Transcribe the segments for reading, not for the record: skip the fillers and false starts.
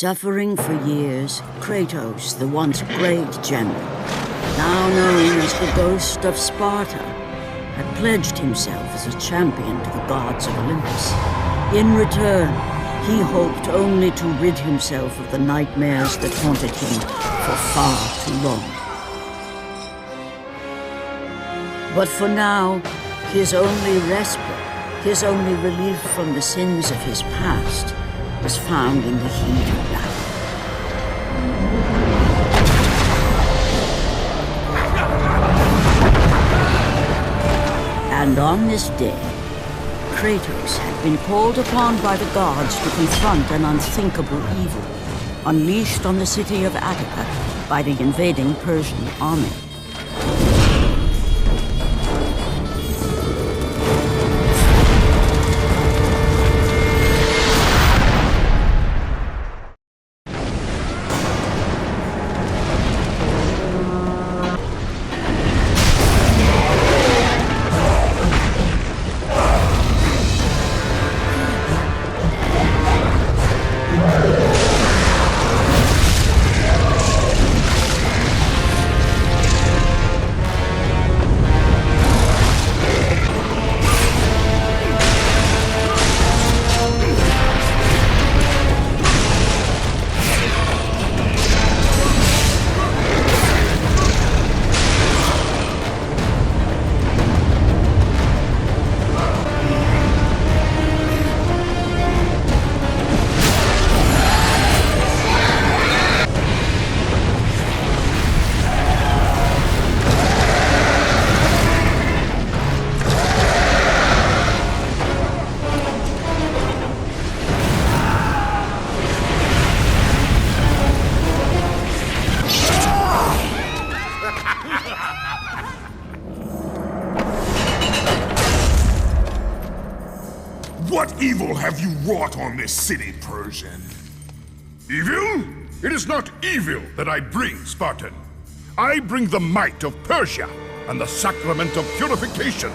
Suffering for years, Kratos, the once great general, now known as the Ghost of Sparta, had pledged himself as a champion to the gods of Olympus. In return, he hoped only to rid himself of the nightmares that haunted him for far too long. But for now, his only respite, his only relief from the sins of his past, was found in the heat of battle. And on this day, Kratos had been called upon by the gods to confront an unthinkable evil, unleashed on the city of Attica by the invading Persian army. What evil have you wrought on this city, Persian? Evil? It is not evil that I bring, Spartan. I bring the might of Persia and the sacrament of purification.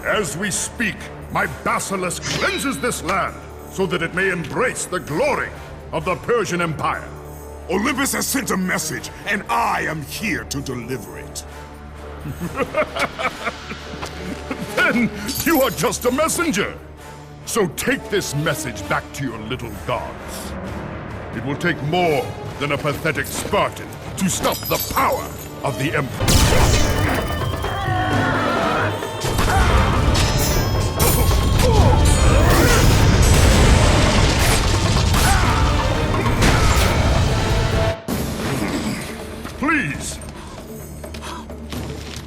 As we speak, my basilisk cleanses this land so that it may embrace the glory of the Persian Empire. Olympus has sent a message, and I am here to deliver it. Then you are just a messenger. So take this message back to your little gods. It will take more than a pathetic Spartan to stop the power of the Emperor.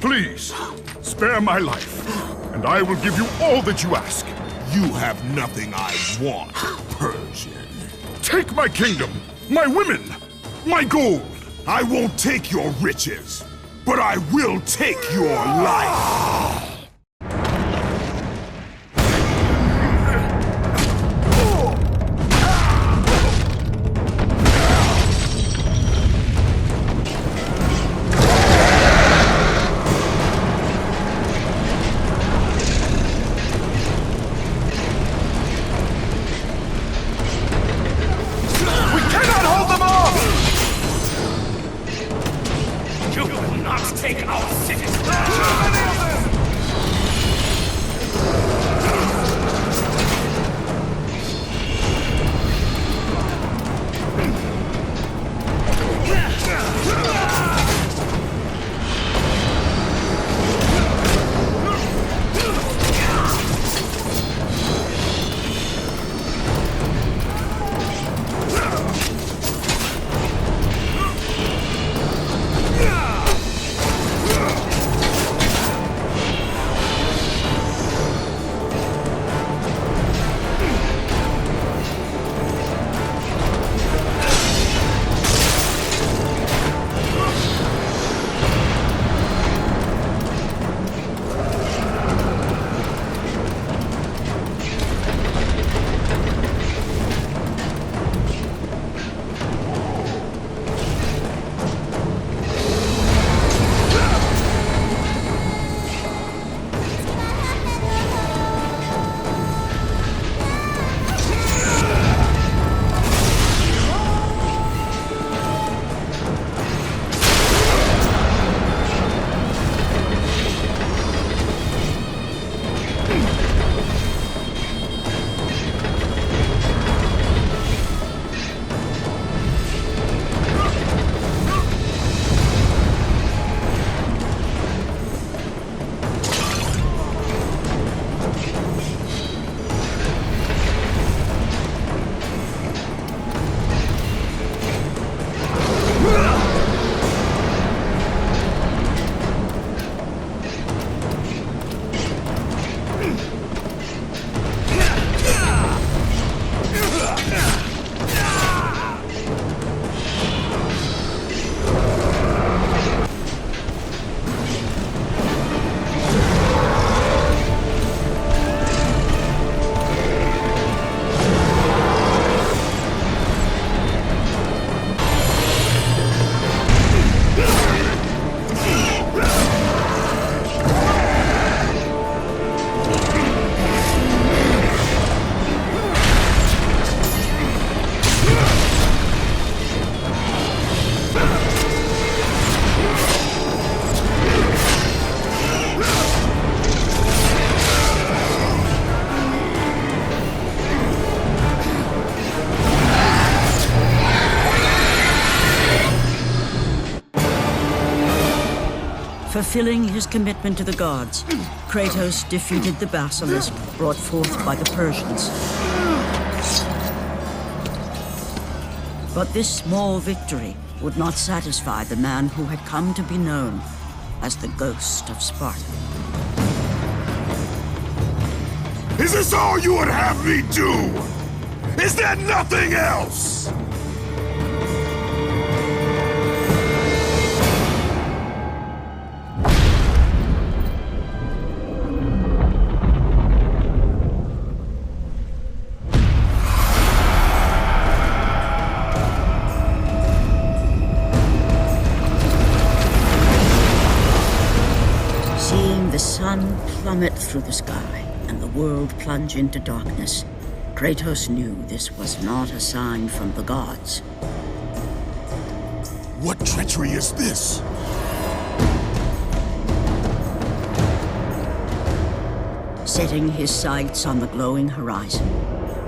Please, spare my life, and I will give you all that you ask. You have nothing I want, Persian. Take my kingdom, my women, my gold. I won't take your riches, but I will take your life. Take our city! Fulfilling his commitment to the gods, Kratos defeated the basilisk brought forth by the Persians. But this small victory would not satisfy the man who had come to be known as the Ghost of Sparta. Is this all you would have me do? Is there nothing else? Seeing the sun plummet through the sky and the world plunge into darkness, Kratos knew this was not a sign from the gods. What treachery is this? Setting his sights on the glowing horizon,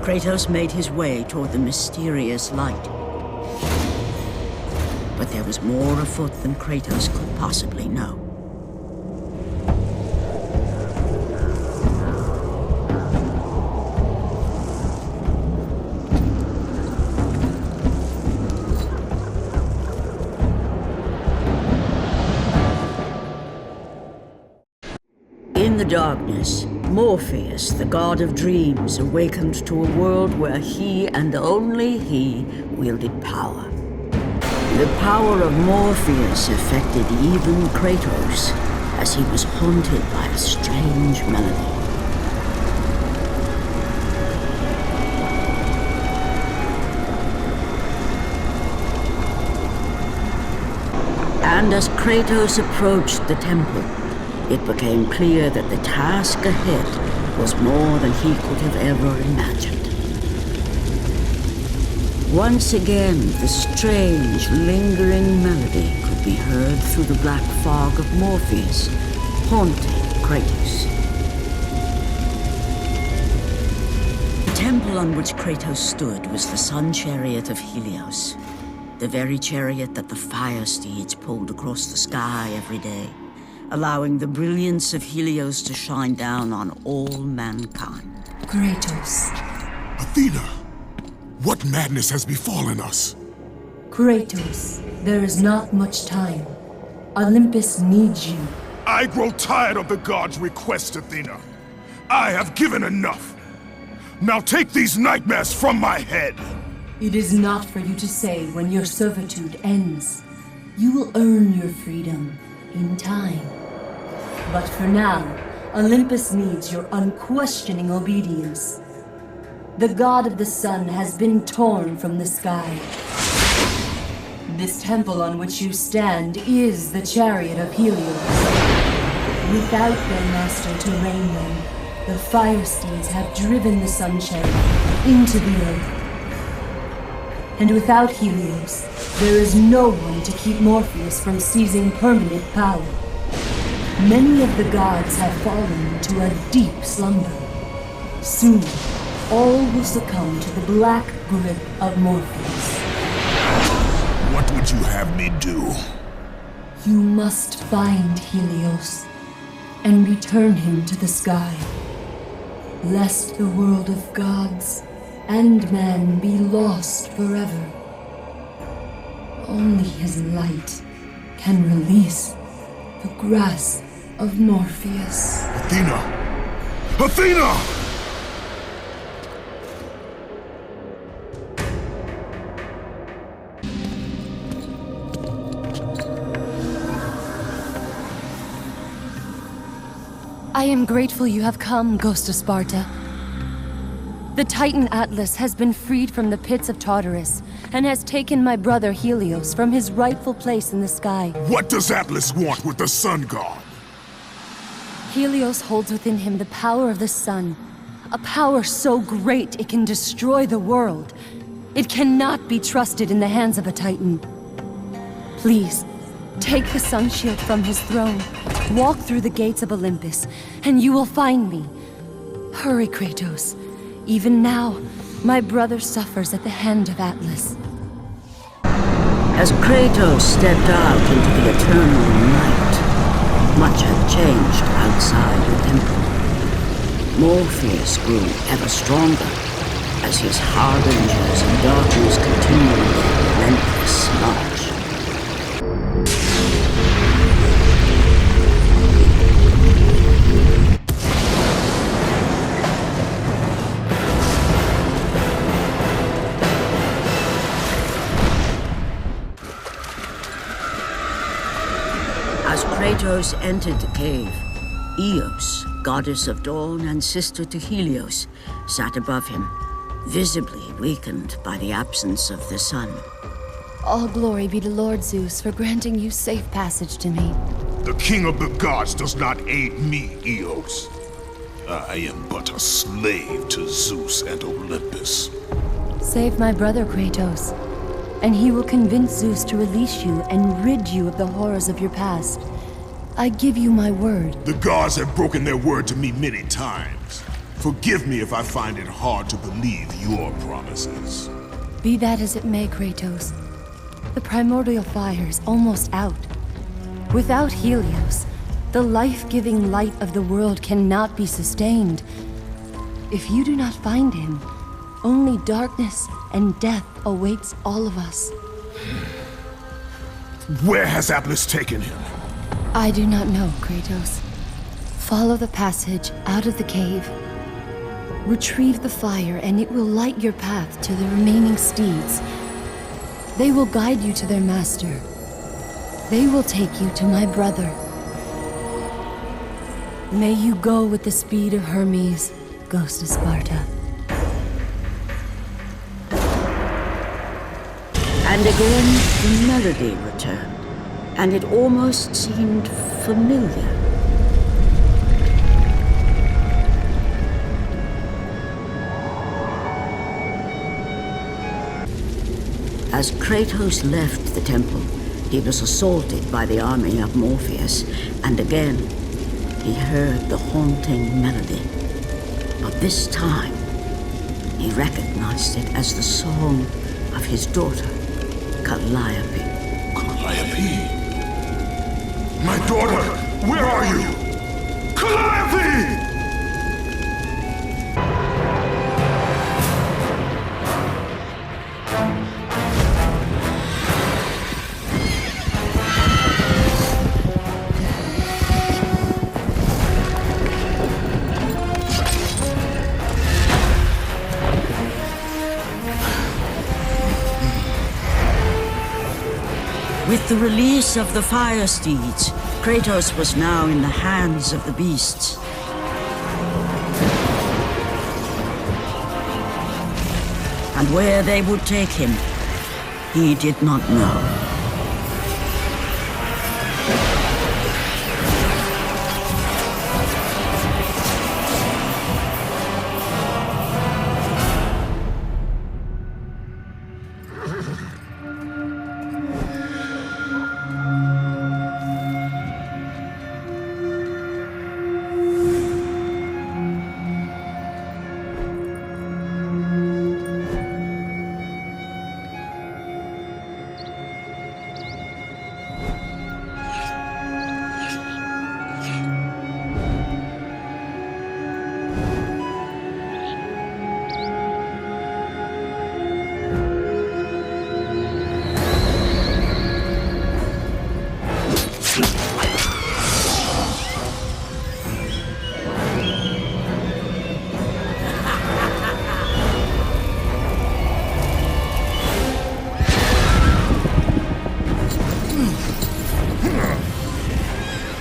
Kratos made his way toward the mysterious light. But there was more afoot than Kratos could possibly know. In the darkness, Morpheus, the god of dreams, awakened to a world where he and only he wielded power. The power of Morpheus affected even Kratos, as he was haunted by a strange melody. And as Kratos approached the temple, it became clear that the task ahead was more than he could have ever imagined. Once again, the strange, lingering melody could be heard through the black fog of Morpheus, haunting Kratos. The temple on which Kratos stood was the sun chariot of Helios, the very chariot that the fire steeds pulled across the sky every day, allowing the brilliance of Helios to shine down on all mankind. Kratos. Athena, what madness has befallen us? Kratos, there is not much time. Olympus needs you. I grow tired of the gods' requests, Athena. I have given enough. Now take these nightmares from my head. It is not for you to say when your servitude ends. You will earn your freedom in time. But for now, Olympus needs your unquestioning obedience. The god of the sun has been torn from the sky. This temple on which you stand is the chariot of Helios. Without their master to reign them, the fire steeds have driven the sun chariot into the earth. And without Helios, there is no one to keep Morpheus from seizing permanent power. Many of the gods have fallen to a deep slumber. Soon, all will succumb to the black grip of Morpheus. What would you have me do? You must find Helios and return him to the sky, lest the world of gods and man be lost forever. Only his light can release the grasp of Morpheus. Athena! Athena! I am grateful you have come, Ghost of Sparta. The Titan Atlas has been freed from the pits of Tartarus and has taken my brother Helios from his rightful place in the sky. What does Atlas want with the sun god? Helios holds within him the power of the sun, a power so great it can destroy the world. It cannot be trusted in the hands of a Titan. Please, take the sun shield from his throne, walk through the gates of Olympus, and you will find me. Hurry, Kratos. Even now, my brother suffers at the hand of Atlas. As Kratos stepped out into the eternal night, Much had changed outside the temple. Morpheus grew ever stronger as his harbingers and darkness continued their relentless march. As Kratos entered the cave, Eos, goddess of dawn and sister to Helios, sat above him, visibly weakened by the absence of the sun. All glory be to Lord Zeus for granting you safe passage to me. The king of the gods does not aid me, Eos. I am but a slave to Zeus and Olympus. Save my brother Kratos, and he will convince Zeus to release you and rid you of the horrors of your past. I give you my word. The gods have broken their word to me many times. Forgive me if I find it hard to believe your promises. Be that as it may, Kratos. The primordial fire is almost out. Without Helios, the life-giving light of the world cannot be sustained. If you do not find him, only darkness and death awaits all of us. Where has Atlas taken him? I do not know, Kratos. Follow the passage out of the cave. Retrieve the fire, and it will light your path to the remaining steeds. They will guide you to their master. They will take you to my brother. May you go with the speed of Hermes, Ghost of Sparta. And again, the melody returned, and it almost seemed familiar. As Kratos left the temple, he was assaulted by the army of Morpheus, and again, he heard the haunting melody. But this time, he recognized it as the song of his daughter, Calliope. Calliope? My daughter, where are you? Calliope! With the release of the fire steeds, Kratos was now in the hands of the beasts. And where they would take him, he did not know.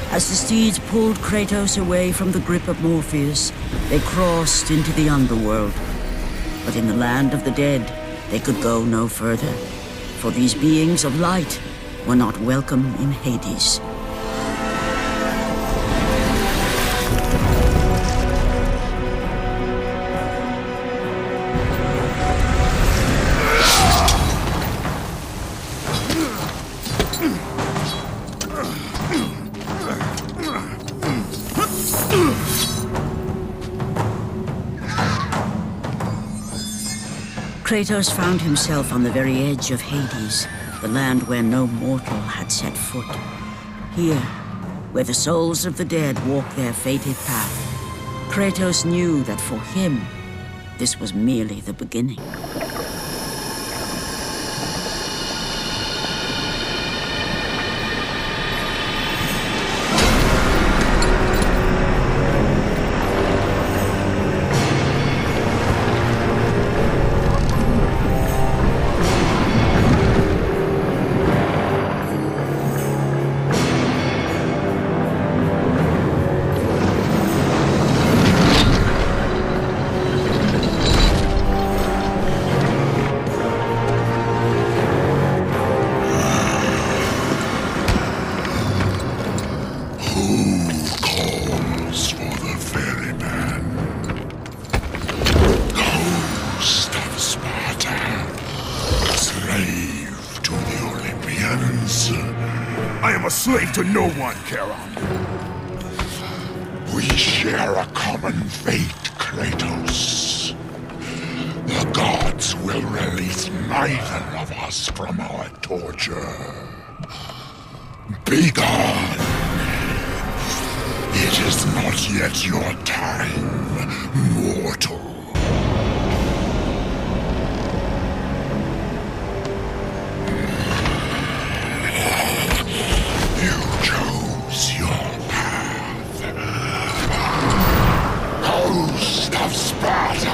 As the steeds pulled Kratos away from the grip of Morpheus, they crossed into the underworld. But in the land of the dead, they could go no further, for these beings of light were not welcome in Hades. Kratos found himself on the very edge of Hades, the land where no mortal had set foot. Here, where the souls of the dead walk their fated path. Kratos knew that for him, this was merely the beginning. I am a slave to no one, Charon. We share a common fate, Kratos. The gods will release neither of us from our torture. Be gone! It is not yet your time, mortal. Of Sparta!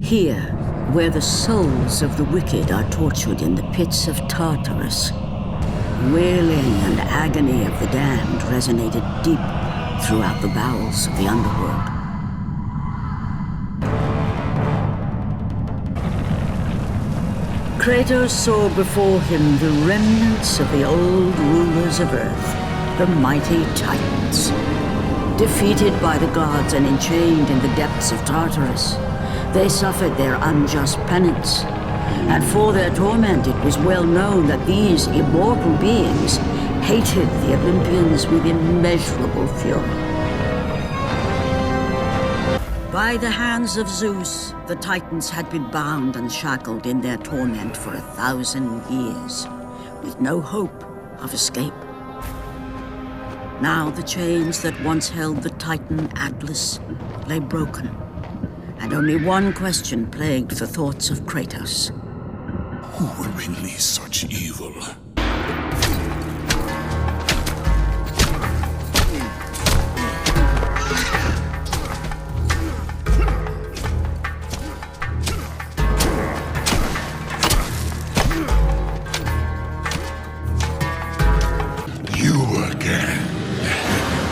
Here, where the souls of the wicked are tortured in the pits of Tartarus, wailing and agony of the damned resonated deep throughout the bowels of the underworld. Kratos saw before him the remnants of the old rulers of Earth, the mighty Titans. Defeated by the gods and enchained in the depths of Tartarus, they suffered their unjust penance. And for their torment, it was well known that these immortal beings hated the Olympians with immeasurable fury. By the hands of Zeus, the Titans had been bound and shackled in their torment for 1,000 years, with no hope of escape. Now the chains that once held the Titan Atlas lay broken, and only one question plagued the thoughts of Kratos. Who will release such evil?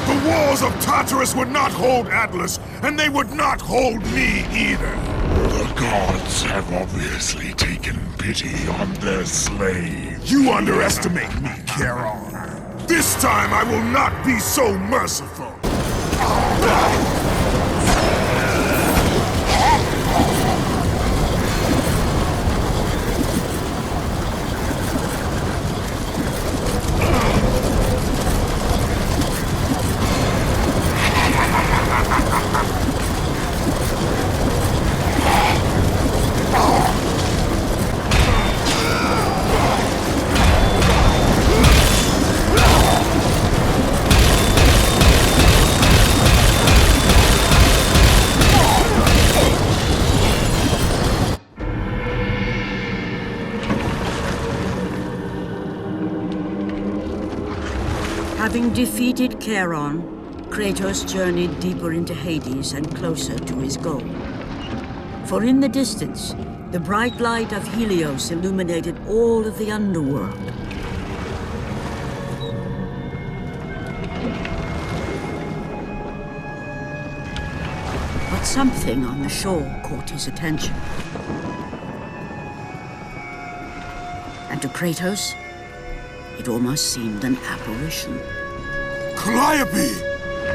The walls of Tartarus would not hold Atlas, and they would not hold me either. The gods have obviously taken pity on their slave. You underestimate me, Charon. This time I will not be so merciful. Having defeated Charon, Kratos journeyed deeper into Hades and closer to his goal. For in the distance, the bright light of Helios illuminated all of the underworld. But something on the shore caught his attention. And to Kratos, it almost seemed an apparition. Calliope!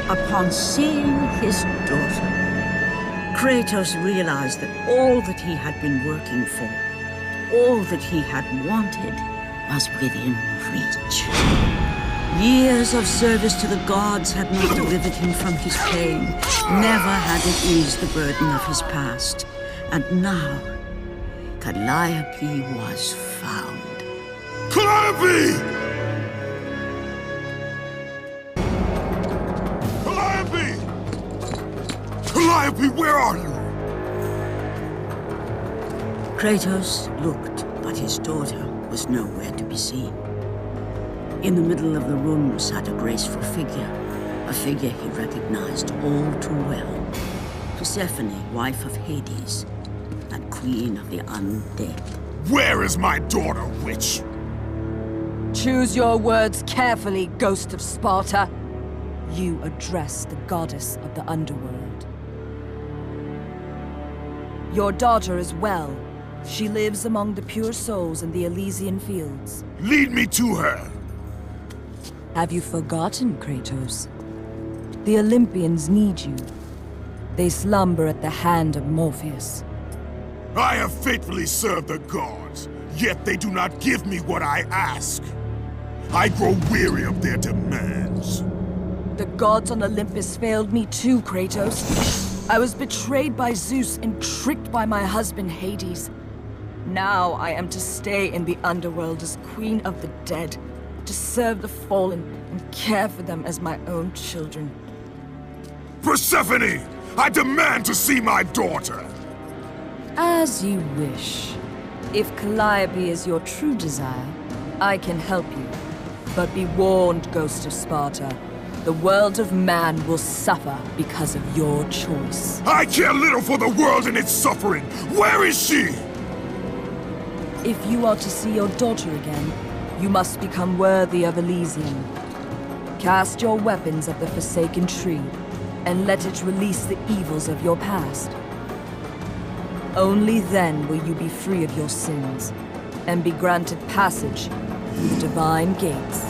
Upon seeing his daughter, Kratos realized that all that he had been working for, all that he had wanted, was within reach. Years of service to the gods had not delivered him from his pain, never had it eased the burden of his past. And now, Calliope was found. Calliope! Calliope! Calliope, where are you? Kratos looked, but his daughter was nowhere to be seen. In the middle of the room sat a graceful figure, a figure he recognized all too well. Persephone, wife of Hades, and queen of the undead. Where is my daughter, witch? Choose your words carefully, Ghost of Sparta. You address the goddess of the underworld. Your daughter is well. She lives among the pure souls in the Elysian fields. Lead me to her! Have you forgotten, Kratos? The Olympians need you. They slumber at the hand of Morpheus. I have faithfully served the gods, yet they do not give me what I ask. I grow weary of their demands. The gods on Olympus failed me too, Kratos. I was betrayed by Zeus and tricked by my husband Hades. Now I am to stay in the underworld as Queen of the Dead, to serve the fallen and care for them as my own children. Persephone! I demand to see my daughter! As you wish. If Calliope is your true desire, I can help you. But be warned, Ghost of Sparta. The world of man will suffer because of your choice. I care little for the world and its suffering! Where is she? If you are to see your daughter again, you must become worthy of Elysium. Cast your weapons at the Forsaken Tree, and let it release the evils of your past. Only then will you be free of your sins, and be granted passage through the divine gates.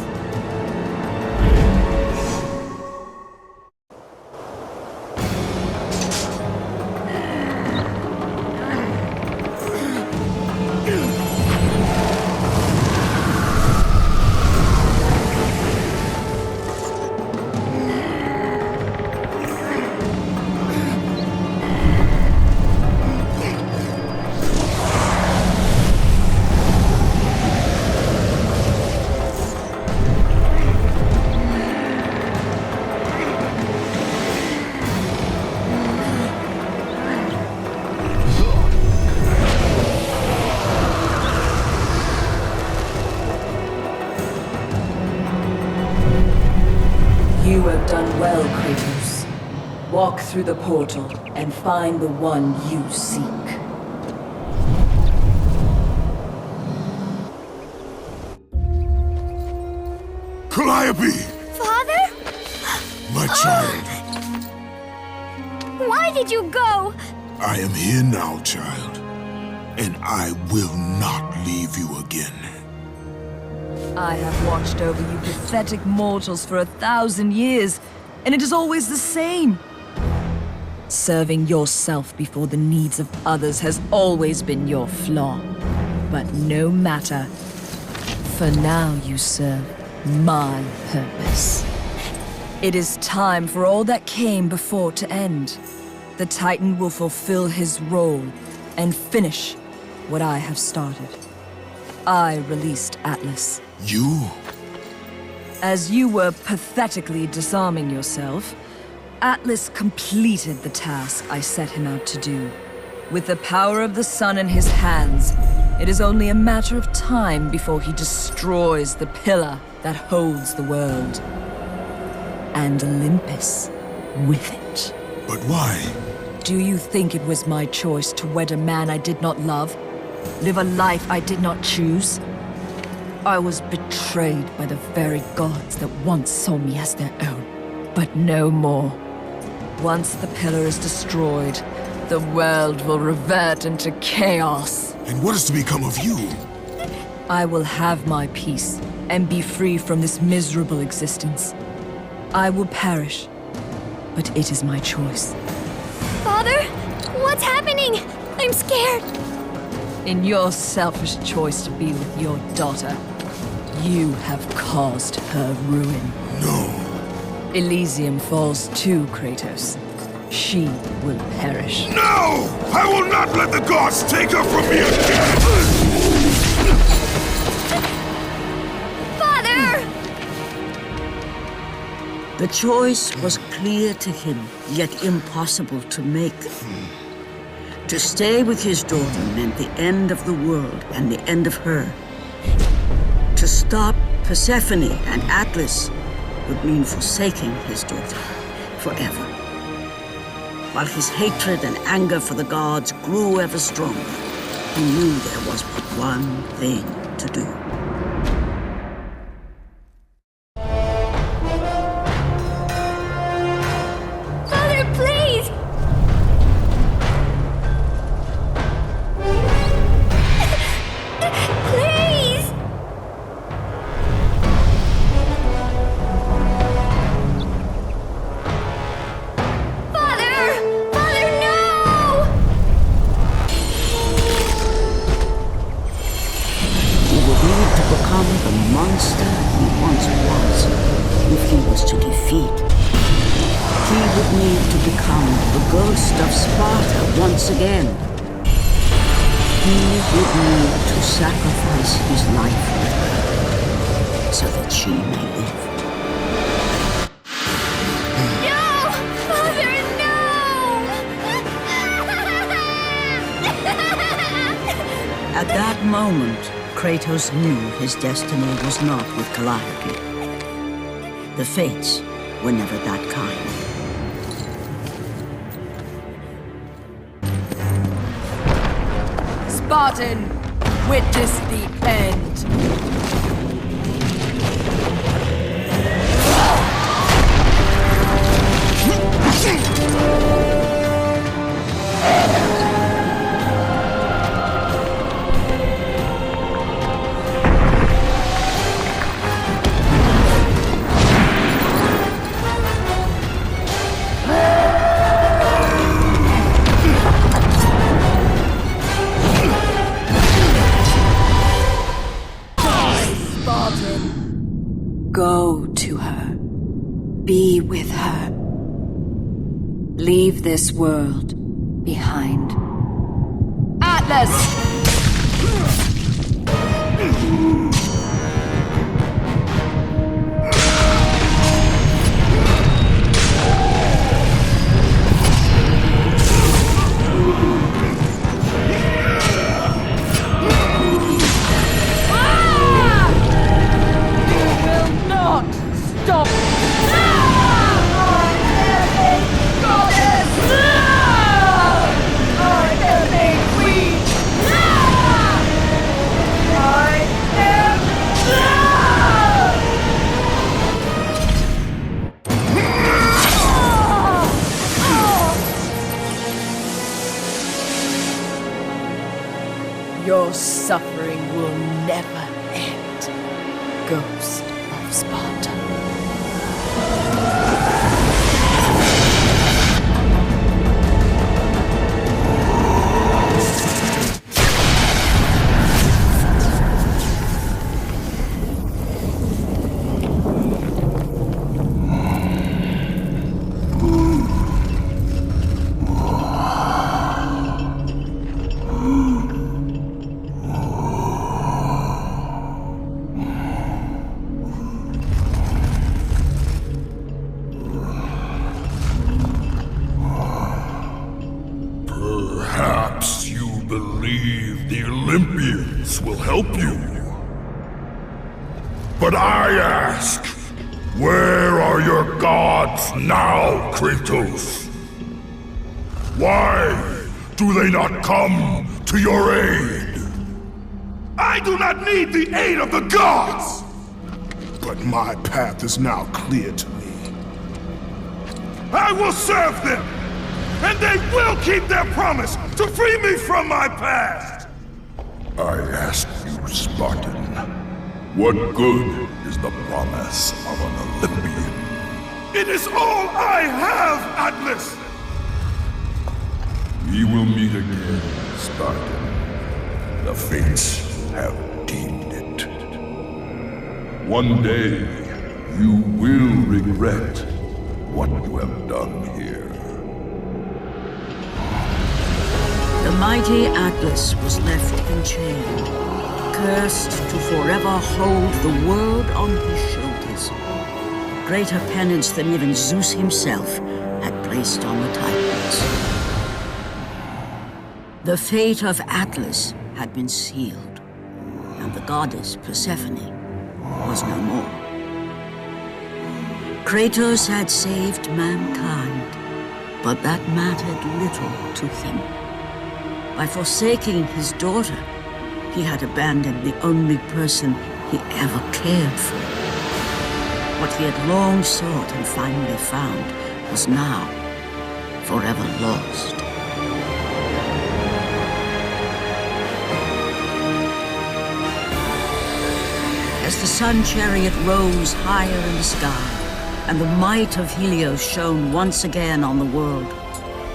You have done well, Kratos. Walk through the portal and find the one you seek. Calliope! Father? My child, Why did you go? I am here now, child. And I will not leave you again. I have watched over you pathetic mortals for 1,000 years, and it is always the same. Serving yourself before the needs of others has always been your flaw. But no matter. For now you serve my purpose. It is time for all that came before to end. The Titan will fulfill his role and finish what I have started. I released Atlas. You? As you were pathetically disarming yourself, Atlas completed the task I set him out to do. With the power of the sun in his hands, it is only a matter of time before he destroys the pillar that holds the world. And Olympus with it. But why? Do you think it was my choice to wed a man I did not love? Live a life I did not choose? I was betrayed by the very gods that once saw me as their own, but no more. Once the pillar is destroyed, the world will revert into chaos. And what is to become of you? I will have my peace and be free from this miserable existence. I will perish, but it is my choice. Father? What's happening? I'm scared. In your selfish choice to be with your daughter, You have caused her ruin. No. Elysium falls too, Kratos. She will perish. No! I will not let the gods take her from me again! Father! The choice was clear to him, yet impossible to make. To stay with his daughter meant the end of the world and the end of her. To stop Persephone and Atlas would mean forsaking his daughter forever. While his hatred and anger for the gods grew ever stronger, he knew there was but one thing to do. Father, please! Please! Father! Father, no! He would need to become the monster he once was if he was to defeat. He would need to become the ghost of Sparta once again. He would need to sacrifice his life with her so that she may live. No! Father, no! At that moment, Kratos knew his destiny was not with Calliope. The fates were never that kind. Spartan, witness the end. Go to her. Be with her. Leave this world behind. Atlas! Your suffering will never end, Ghost of Sparta. Perhaps you believe the Olympians will help you. But I ask, where are your gods now, Kratos? Why do they not come to your aid? I do not need the aid of the gods! But my path is now clear to me. I will serve them! And they will keep their promise to free me from my past! I ask you, Spartan, what good is the promise of an Olympian? It is all I have, Atlas! We will meet again, Spartan. The fates have deemed it. One day, you will regret what you have done here. The mighty Atlas was left enchained, cursed to forever hold the world on his shoulders. Greater penance than even Zeus himself had placed on the Titans. The fate of Atlas had been sealed, and the goddess Persephone was no more. Kratos had saved mankind, but that mattered little to him. By forsaking his daughter, he had abandoned the only person he ever cared for. What he had long sought and finally found was now forever lost. As the sun chariot rose higher in the sky, and the might of Helios shone once again on the world,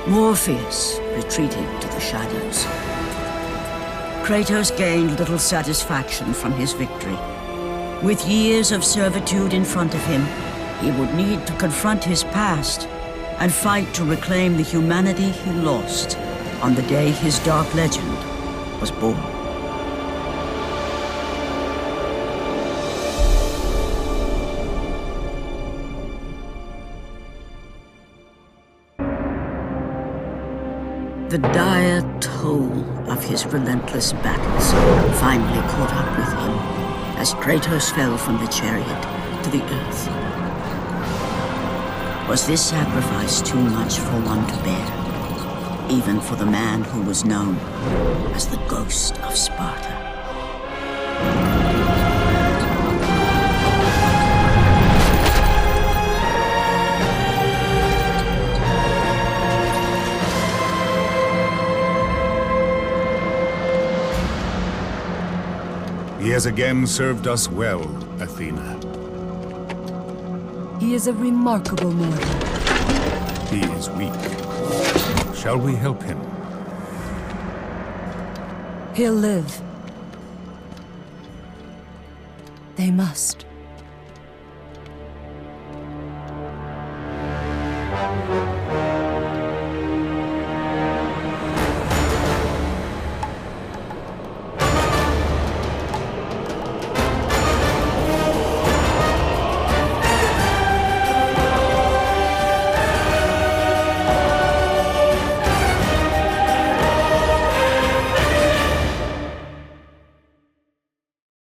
Morpheus retreated to the shadows. Kratos gained little satisfaction from his victory. With years of servitude in front of him, he would need to confront his past and fight to reclaim the humanity he lost on the day his dark legend was born. The dire toll of his relentless battles finally caught up with him as Kratos fell from the chariot to the earth. Was this sacrifice too much for one to bear, even for the man who was known as the Ghost of Sparta? He has again served us well, Athena. He is a remarkable mortal. He is weak. Shall we help him? He'll live. They must.